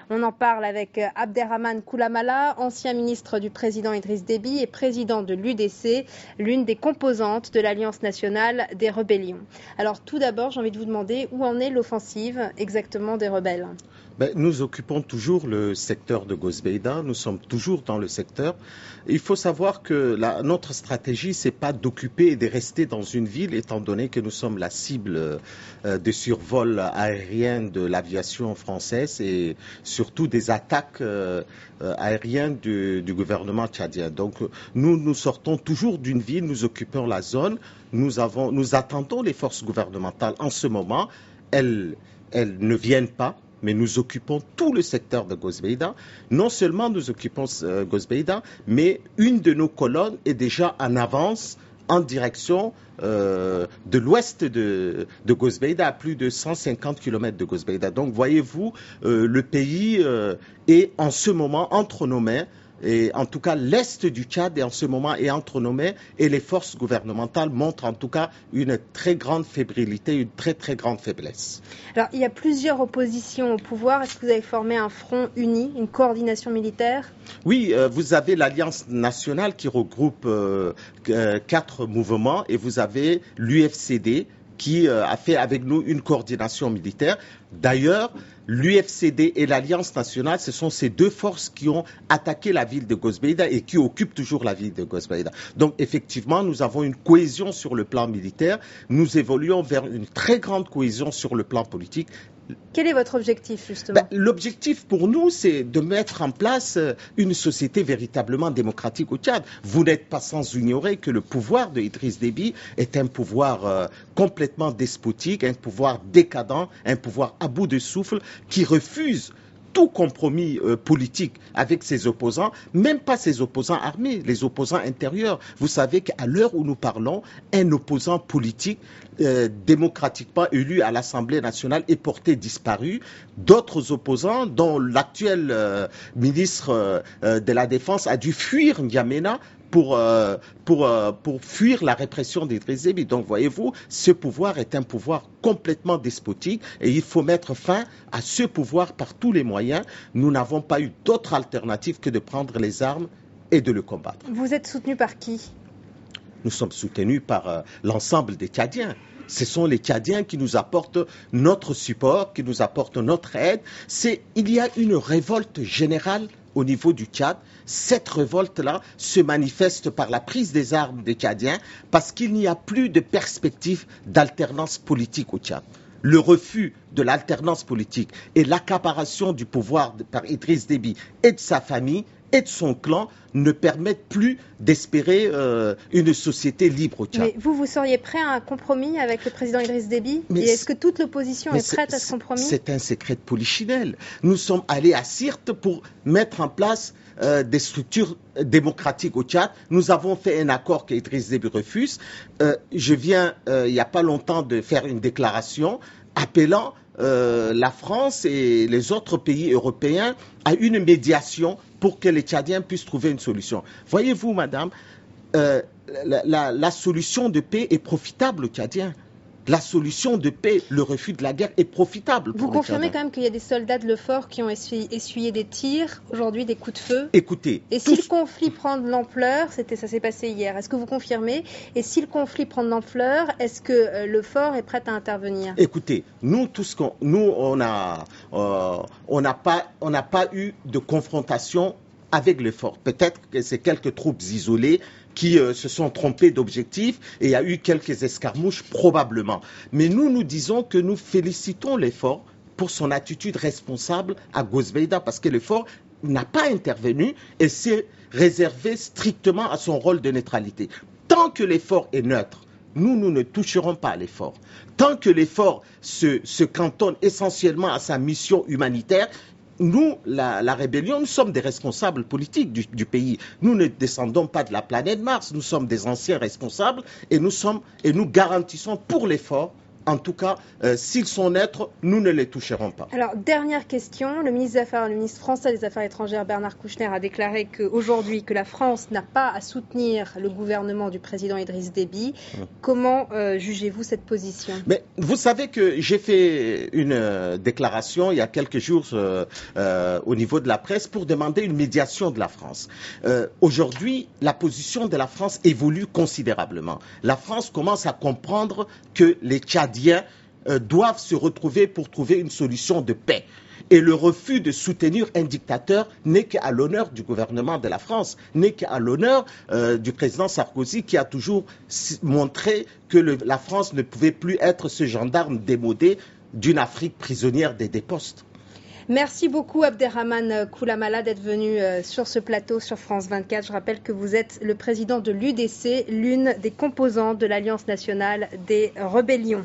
On en parle avec Abderrahmane Koulamala, ancien ministre du président Idriss Déby et président de l'UDC, l'une des composantes de l'Alliance nationale des rébellions. Alors tout d'abord, j'ai envie de vous demander où en est l'offensive exactement des rebelles. Nous occupons toujours le secteur de Gozbeida, nous sommes toujours dans le secteur. Il faut savoir que notre stratégie, c'est pas d'occuper et de rester dans une ville, étant donné que nous sommes la cible de survol aérien de l'aviation française et surtout des attaques aériennes du gouvernement tchadien. Donc nous sortons toujours d'une ville, nous occupons la zone, nous attendons les forces gouvernementales en ce moment, elles ne viennent pas. Mais nous occupons tout le secteur de Gozbeida. Non seulement nous occupons Gozbeida, mais une de nos colonnes est déjà en avance en direction de l'ouest de Gozbeida, à plus de 150 km de Gozbeida. Donc voyez-vous, le pays est en ce moment entre nos mains. Et en tout cas, l'Est du Tchad est en ce moment entre nos mains et les forces gouvernementales montrent en tout cas une très grande fébrilité, une très très grande faiblesse. Alors, il y a plusieurs oppositions au pouvoir. Est-ce que vous avez formé un front uni, une coordination militaire ? Oui, vous avez l'Alliance nationale qui regroupe 4 mouvements et vous avez l'UFCD qui a fait avec nous une coordination militaire. D'ailleurs, l'UFCD et l'Alliance nationale, ce sont ces deux forces qui ont attaqué la ville de Gozbeida et qui occupent toujours la ville de Gozbeida. Donc effectivement, nous avons une cohésion sur le plan militaire, nous évoluons vers une très grande cohésion sur le plan politique. Quel est votre objectif, justement ? L'objectif pour nous, c'est de mettre en place une société véritablement démocratique au Tchad. Vous n'êtes pas sans ignorer que le pouvoir de Idriss Déby est un pouvoir complètement despotique, un pouvoir décadent, un pouvoir à bout de souffle qui refuse tout compromis politique avec ses opposants, même pas ses opposants armés, les opposants intérieurs. Vous savez qu'à l'heure où nous parlons, un opposant politique démocratiquement élu à l'Assemblée nationale est porté disparu. D'autres opposants, dont l'actuel ministre de la Défense a dû fuir N'Djamena pour fuir la répression d'Idriss Déby. Donc, voyez-vous, ce pouvoir est un pouvoir complètement despotique et il faut mettre fin à ce pouvoir par tous les moyens. Nous n'avons pas eu d'autre alternative que de prendre les armes et de le combattre. Vous êtes soutenu par qui ? Nous sommes soutenus par l'ensemble des Tchadiens. Ce sont les Tchadiens qui nous apportent notre support, qui nous apportent notre aide. Il y a une révolte générale au niveau du Tchad. Cette révolte-là se manifeste par la prise des armes des Tchadiens parce qu'il n'y a plus de perspective d'alternance politique au Tchad. Le refus de l'alternance politique et l'accaparation du pouvoir par Idriss Déby et de sa famille et de son clan ne permettent plus d'espérer une société libre au Tchad. Mais vous seriez prêt à un compromis avec le président Idriss Déby ? Et est-ce que toute l'opposition est prête à ce compromis ? C'est un secret de polichinelle. Nous sommes allés à Sirte pour mettre en place des structures démocratiques au Tchad. Nous avons fait un accord qu'Idriss Déby refuse. Je viens, il n'y a pas longtemps, de faire une déclaration appelant la France et les autres pays européens à une médiation pour que les Tchadiens puissent trouver une solution. Voyez-vous, madame, la solution de paix est profitable aux Tchadiens. La solution de paix, le refus de la guerre est profitable. Vous confirmez quand même qu'il y a des soldats de l'EUFOR qui ont essuyé des tirs, aujourd'hui des coups de feu. Écoutez. Et si le conflit prend de l'ampleur, ça s'est passé hier, est-ce que vous confirmez ? Et si le conflit prend de l'ampleur, est-ce que l'EUFOR est prêt à intervenir ? Écoutez, nous, on n'a pas eu de confrontation avec l'EUFOR. Peut-être que c'est quelques troupes isolées qui se sont trompés d'objectif et il y a eu quelques escarmouches probablement. Mais nous disons que nous félicitons l'EUFOR pour son attitude responsable à Gozbeida parce que l'EUFOR n'a pas intervenu et s'est réservé strictement à son rôle de neutralité. Tant que l'EUFOR est neutre, nous ne toucherons pas à l'EUFOR. Tant que l'EUFOR se cantonne essentiellement à sa mission humanitaire, nous, la rébellion, nous sommes des responsables politiques du pays. Nous ne descendons pas de la planète Mars. Nous sommes des anciens responsables et nous garantissons pour l'effort En tout cas, s'ils sont neutres, nous ne les toucherons pas. Alors, dernière question. Le ministre français des Affaires étrangères, Bernard Kouchner, a déclaré qu'aujourd'hui, que la France n'a pas à soutenir le gouvernement du président Idriss Déby. Comment jugez-vous cette position? Mais vous savez que j'ai fait une déclaration il y a quelques jours au niveau de la presse pour demander une médiation de la France. Aujourd'hui, la position de la France évolue considérablement. La France commence à comprendre que les Tchadiens doivent se retrouver pour trouver une solution de paix. Et le refus de soutenir un dictateur n'est qu'à l'honneur du gouvernement de la France, n'est qu'à l'honneur du président Sarkozy qui a toujours montré que la France ne pouvait plus être ce gendarme démodé d'une Afrique prisonnière des dépostes. Merci beaucoup Abderrahmane Koulamala d'être venu sur ce plateau sur France 24. Je rappelle que vous êtes le président de l'UDC, l'une des composantes de l'Alliance nationale des rébellions.